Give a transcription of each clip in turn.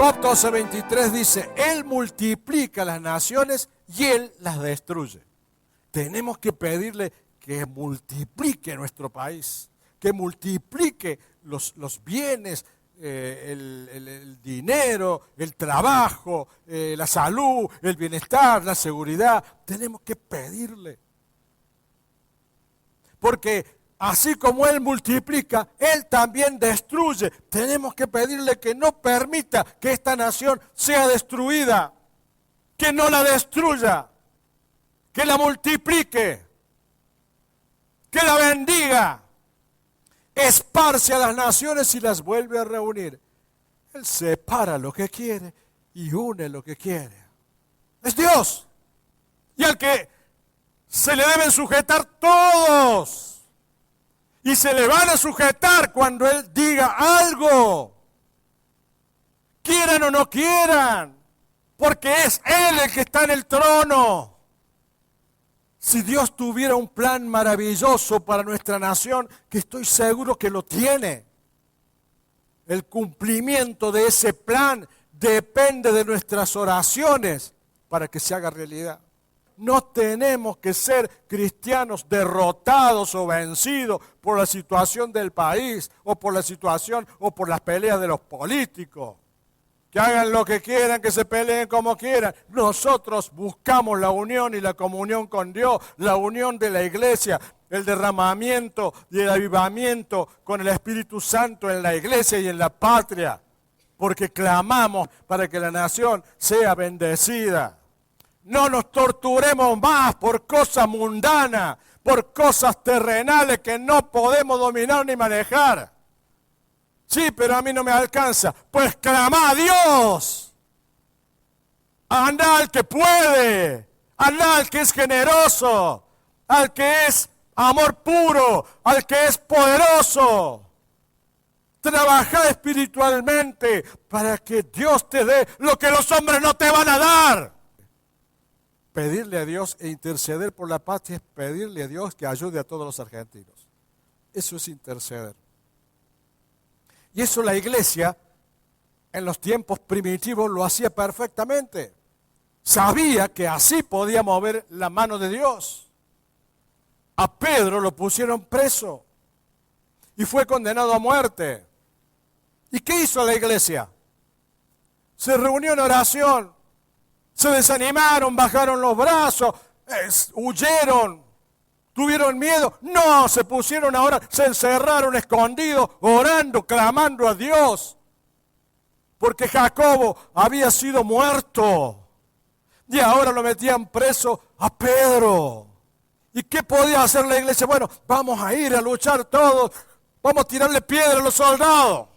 Job 12:23 dice, Él multiplica las naciones y Él las destruye. Tenemos que pedirle que multiplique nuestro país, que multiplique los bienes, el dinero, el trabajo, la salud, el bienestar, la seguridad. Tenemos que pedirle. Porque así como Él multiplica, Él también destruye. Tenemos que pedirle que no permita que esta nación sea destruida, que no la destruya, que la multiplique, que la bendiga. Esparce a las naciones y las vuelve a reunir. Él separa lo que quiere y une lo que quiere. Es Dios. Y al que se le deben sujetar todos. Y se le van a sujetar cuando Él diga algo. Quieran o no quieran. Porque es Él el que está en el trono. Si Dios tuviera un plan maravilloso para nuestra nación, que estoy seguro que lo tiene, el cumplimiento de ese plan depende de nuestras oraciones para que se haga realidad. No tenemos que ser cristianos derrotados o vencidos por la situación del país o por la situación o por las peleas de los políticos. Que hagan lo que quieran, que se peleen como quieran. Nosotros buscamos la unión y la comunión con Dios, la unión de la iglesia, el derramamiento y el avivamiento con el Espíritu Santo en la iglesia y en la patria. Porque clamamos para que la nación sea bendecida. No nos torturemos más por cosas mundanas, por cosas terrenales que no podemos dominar ni manejar. Sí, pero a mí no me alcanza. Pues clama a Dios. Anda al que puede. Anda al que es generoso. Al que es amor puro. Al que es poderoso. Trabaja espiritualmente para que Dios te dé lo que los hombres no te van a dar. Pedirle a Dios e interceder por la patria es pedirle a Dios que ayude a todos los argentinos. Eso es interceder. Y eso la iglesia, en los tiempos primitivos, lo hacía perfectamente. Sabía que así podía mover la mano de Dios. A Pedro lo pusieron preso y fue condenado a muerte. ¿Y qué hizo la iglesia? Se reunió en oración, se desanimaron, bajaron los brazos, huyeron. ¿Tuvieron miedo? No, se pusieron ahora, se encerraron escondidos, orando, clamando a Dios. Porque Jacobo había sido muerto. Y ahora lo metían preso a Pedro. ¿Y qué podía hacer la iglesia? Bueno, vamos a ir a luchar todos. Vamos a tirarle piedra a los soldados.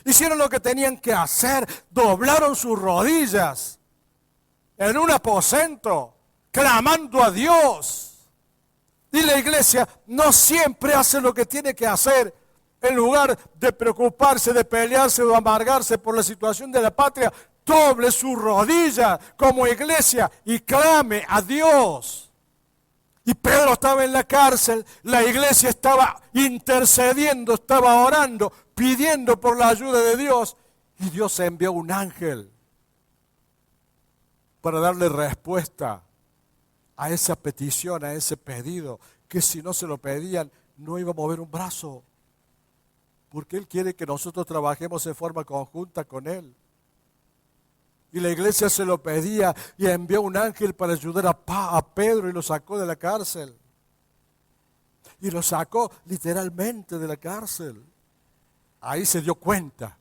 Hicieron lo que tenían que hacer. Doblaron sus rodillas en un aposento, clamando a Dios. Y la iglesia no siempre hace lo que tiene que hacer. En lugar de preocuparse, de pelearse o de amargarse por la situación de la patria, doble su rodilla como iglesia y clame a Dios. Y Pedro estaba en la cárcel, la iglesia estaba intercediendo, estaba orando, pidiendo por la ayuda de Dios. Y Dios envió un ángel para darle respuesta a esa petición, a ese pedido, que si no se lo pedían, no iba a mover un brazo. Porque Él quiere que nosotros trabajemos en forma conjunta con Él. Y la iglesia se lo pedía y envió un ángel para ayudar a Pedro y lo sacó de la cárcel. Y lo sacó literalmente de la cárcel. Ahí se dio cuenta,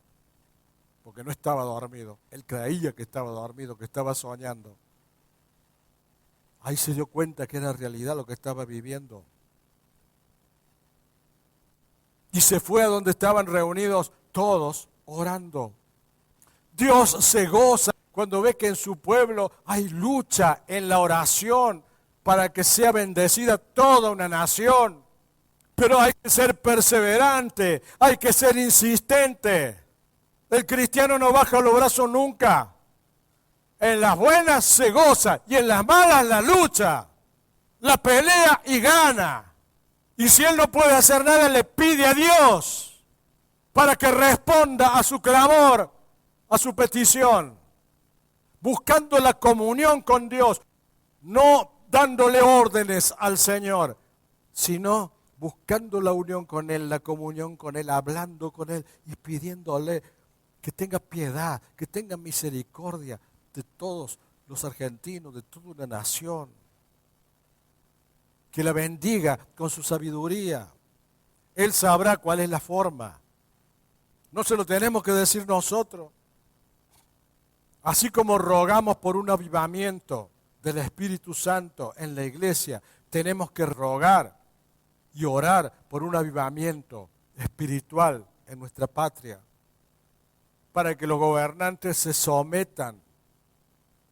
porque no estaba dormido. Él creía que estaba dormido, que estaba soñando. Ahí se dio cuenta que era realidad lo que estaba viviendo. Y se fue a donde estaban reunidos todos orando. Dios se goza cuando ve que en su pueblo hay lucha en la oración para que sea bendecida toda una nación. Pero hay que ser perseverante, hay que ser insistente. El cristiano no baja los brazos nunca. En las buenas se goza y en las malas la lucha, la pelea y gana. Y si él no puede hacer nada, le pide a Dios para que responda a su clamor a su petición, buscando la comunión con Dios, no dándole órdenes al Señor, sino buscando la unión con Él, la comunión con Él, hablando con Él y pidiéndole que tenga piedad, que tenga misericordia de todos los argentinos, de toda una nación, que la bendiga con su sabiduría. Él sabrá cuál es la forma. No se lo tenemos que decir nosotros. Así como rogamos por un avivamiento del Espíritu Santo en la iglesia, tenemos que rogar y orar por un avivamiento espiritual en nuestra patria, para que los gobernantes se sometan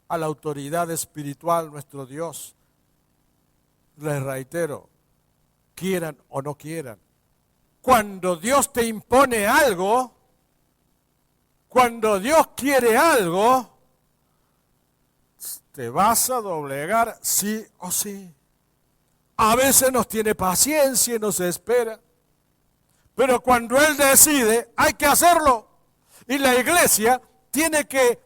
a la autoridad espiritual, nuestro Dios. Les reitero, quieran o no quieran. Cuando Dios te impone algo, cuando Dios quiere algo, te vas a doblegar sí o sí. A veces nos tiene paciencia y nos espera, pero cuando Él decide, hay que hacerlo. Y la iglesia tiene que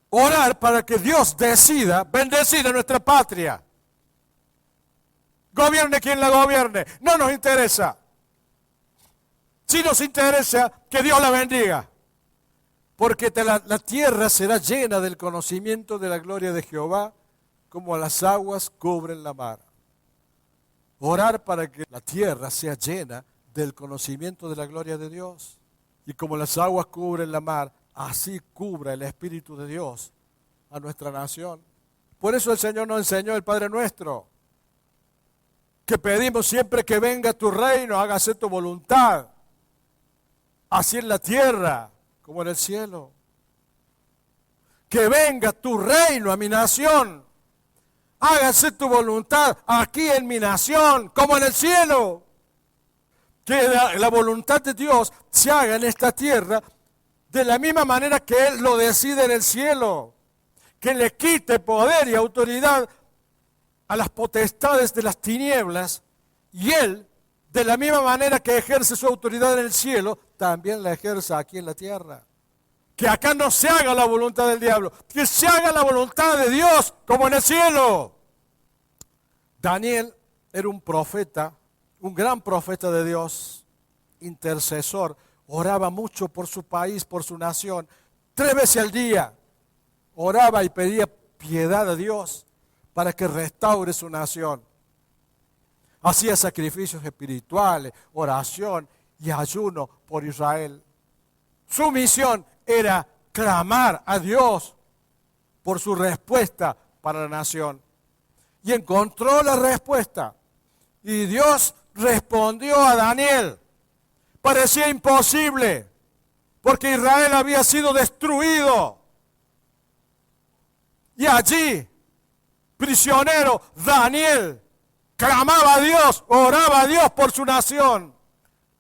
orar para que Dios decida bendecir a nuestra patria. Gobierne quien la gobierne, no nos interesa. Sí nos interesa que Dios la bendiga, porque la tierra será llena del conocimiento de la gloria de Jehová, como las aguas cubren la mar. Orar para que la tierra sea llena del conocimiento de la gloria de Dios. Y como las aguas cubren la mar, así cubra el Espíritu de Dios a nuestra nación. Por eso el Señor nos enseñó el Padre Nuestro, que pedimos siempre que venga tu reino, hágase tu voluntad, así en la tierra como en el cielo. Que venga tu reino a mi nación, hágase tu voluntad aquí en mi nación como en el cielo. Que la voluntad de Dios se haga en esta tierra de la misma manera que Él lo decide en el cielo. Que le quite poder y autoridad a las potestades de las tinieblas, y Él, de la misma manera que ejerce su autoridad en el cielo, también la ejerza aquí en la tierra. Que acá no se haga la voluntad del diablo, que se haga la voluntad de Dios como en el cielo. Daniel era un profeta, un gran profeta de Dios, intercesor, oraba mucho por su país, por su nación, 3 veces al día oraba y pedía piedad a Dios para que restaure su nación. Hacía sacrificios espirituales, oración y ayuno por Israel. Su misión era clamar a Dios por su respuesta para la nación. Y encontró la respuesta. Y Dios respondió a Daniel. Parecía imposible, porque Israel había sido destruido. Y allí, prisionero, Daniel clamaba a Dios, oraba a Dios por su nación.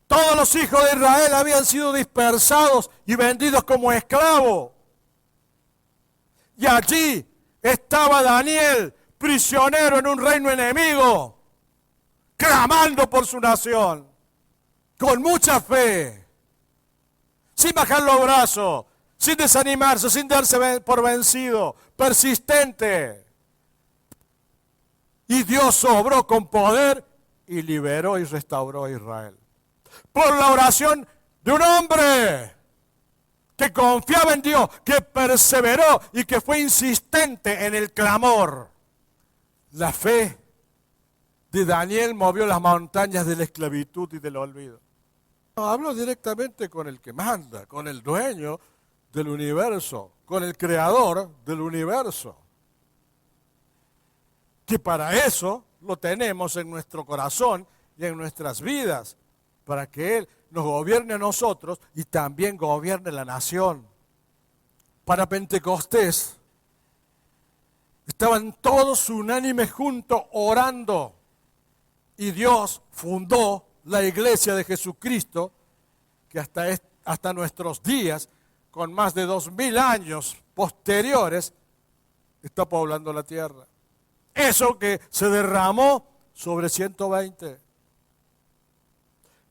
Todos los hijos de Israel habían sido dispersados y vendidos como esclavos. Y allí estaba Daniel, prisionero en un reino enemigo, clamando por su nación, con mucha fe, sin bajar los brazos, sin desanimarse, sin darse por vencido, persistente. Y Dios obró con poder y liberó y restauró a Israel. Por la oración de un hombre que confiaba en Dios, que perseveró y que fue insistente en el clamor. La fe de Daniel movió las montañas de la esclavitud y del olvido. Hablo directamente con el que manda, con el dueño del universo, con el creador del universo. Que para eso lo tenemos en nuestro corazón y en nuestras vidas, para que Él nos gobierne a nosotros y también gobierne la nación. Para Pentecostés estaban todos unánimes juntos orando y Dios fundó la iglesia de Jesucristo, que hasta nuestros días, con más de 2000 años posteriores, está poblando la tierra. Eso que se derramó sobre 120.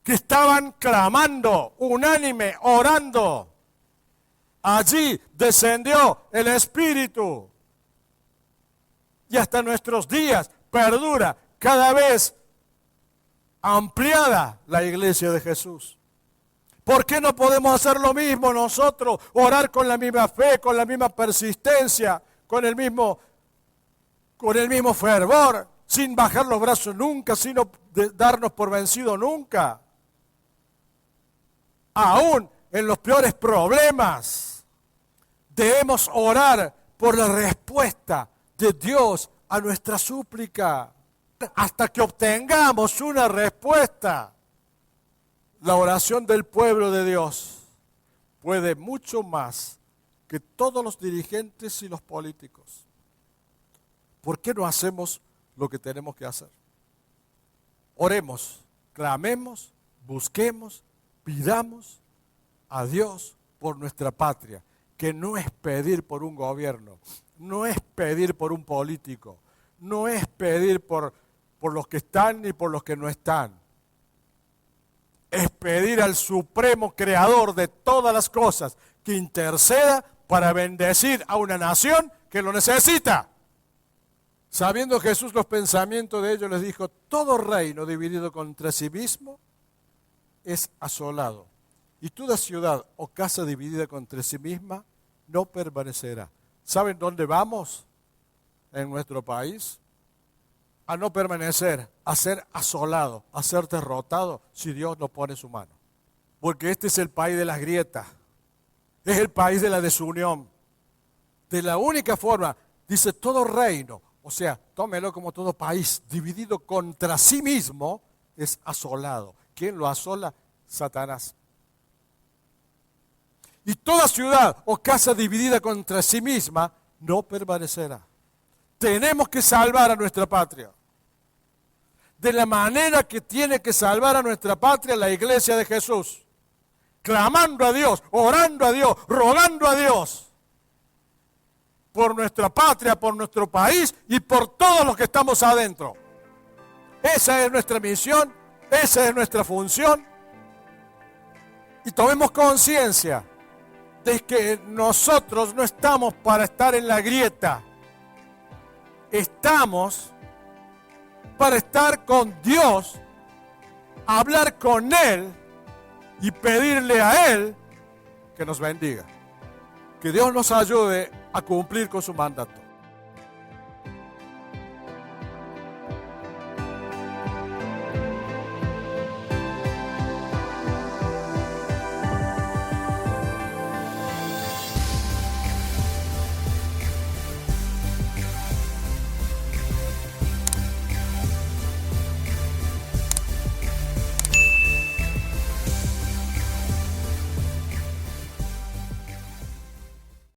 Que estaban clamando, unánime, orando. Allí descendió el Espíritu. Y hasta nuestros días perdura cada vez ampliada la iglesia de Jesús. ¿Por qué no podemos hacer lo mismo nosotros? Orar con la misma fe, con la misma persistencia, con el mismo fervor, sin bajar los brazos nunca, sin darnos por vencido nunca. Aún en los peores problemas, debemos orar por la respuesta de Dios a nuestra súplica, hasta que obtengamos una respuesta. La oración del pueblo de Dios puede mucho más que todos los dirigentes y los políticos. ¿Por qué no hacemos lo que tenemos que hacer? Oremos, clamemos, busquemos, pidamos a Dios por nuestra patria, que no es pedir por un gobierno, no es pedir por un político, no es pedir por los que están ni por los que no están. Es pedir al supremo creador de todas las cosas que interceda para bendecir a una nación que lo necesita. Sabiendo Jesús los pensamientos de ellos, les dijo: todo reino dividido contra sí mismo es asolado, y toda ciudad o casa dividida contra sí misma no permanecerá. ¿Saben dónde vamos en nuestro país? A no permanecer, a ser asolado, a ser derrotado si Dios no pone su mano. Porque este es el país de las grietas, es el país de la desunión. De la única forma, dice, todo reino, o sea, tómelo como todo país dividido contra sí mismo, es asolado. ¿Quién lo asola? Satanás. Y toda ciudad o casa dividida contra sí misma no permanecerá. Tenemos que salvar a nuestra patria. De la manera que tiene que salvar a nuestra patria la iglesia de Jesús. Clamando a Dios, orando a Dios, rogando a Dios. Por nuestra patria, por nuestro país y por todos los que estamos adentro. Esa es nuestra misión, esa es nuestra función. Y tomemos conciencia de que nosotros no estamos para estar en la grieta. Estamos para estar con Dios, hablar con Él y pedirle a Él que nos bendiga. Que Dios nos ayude a cumplir con su mandato.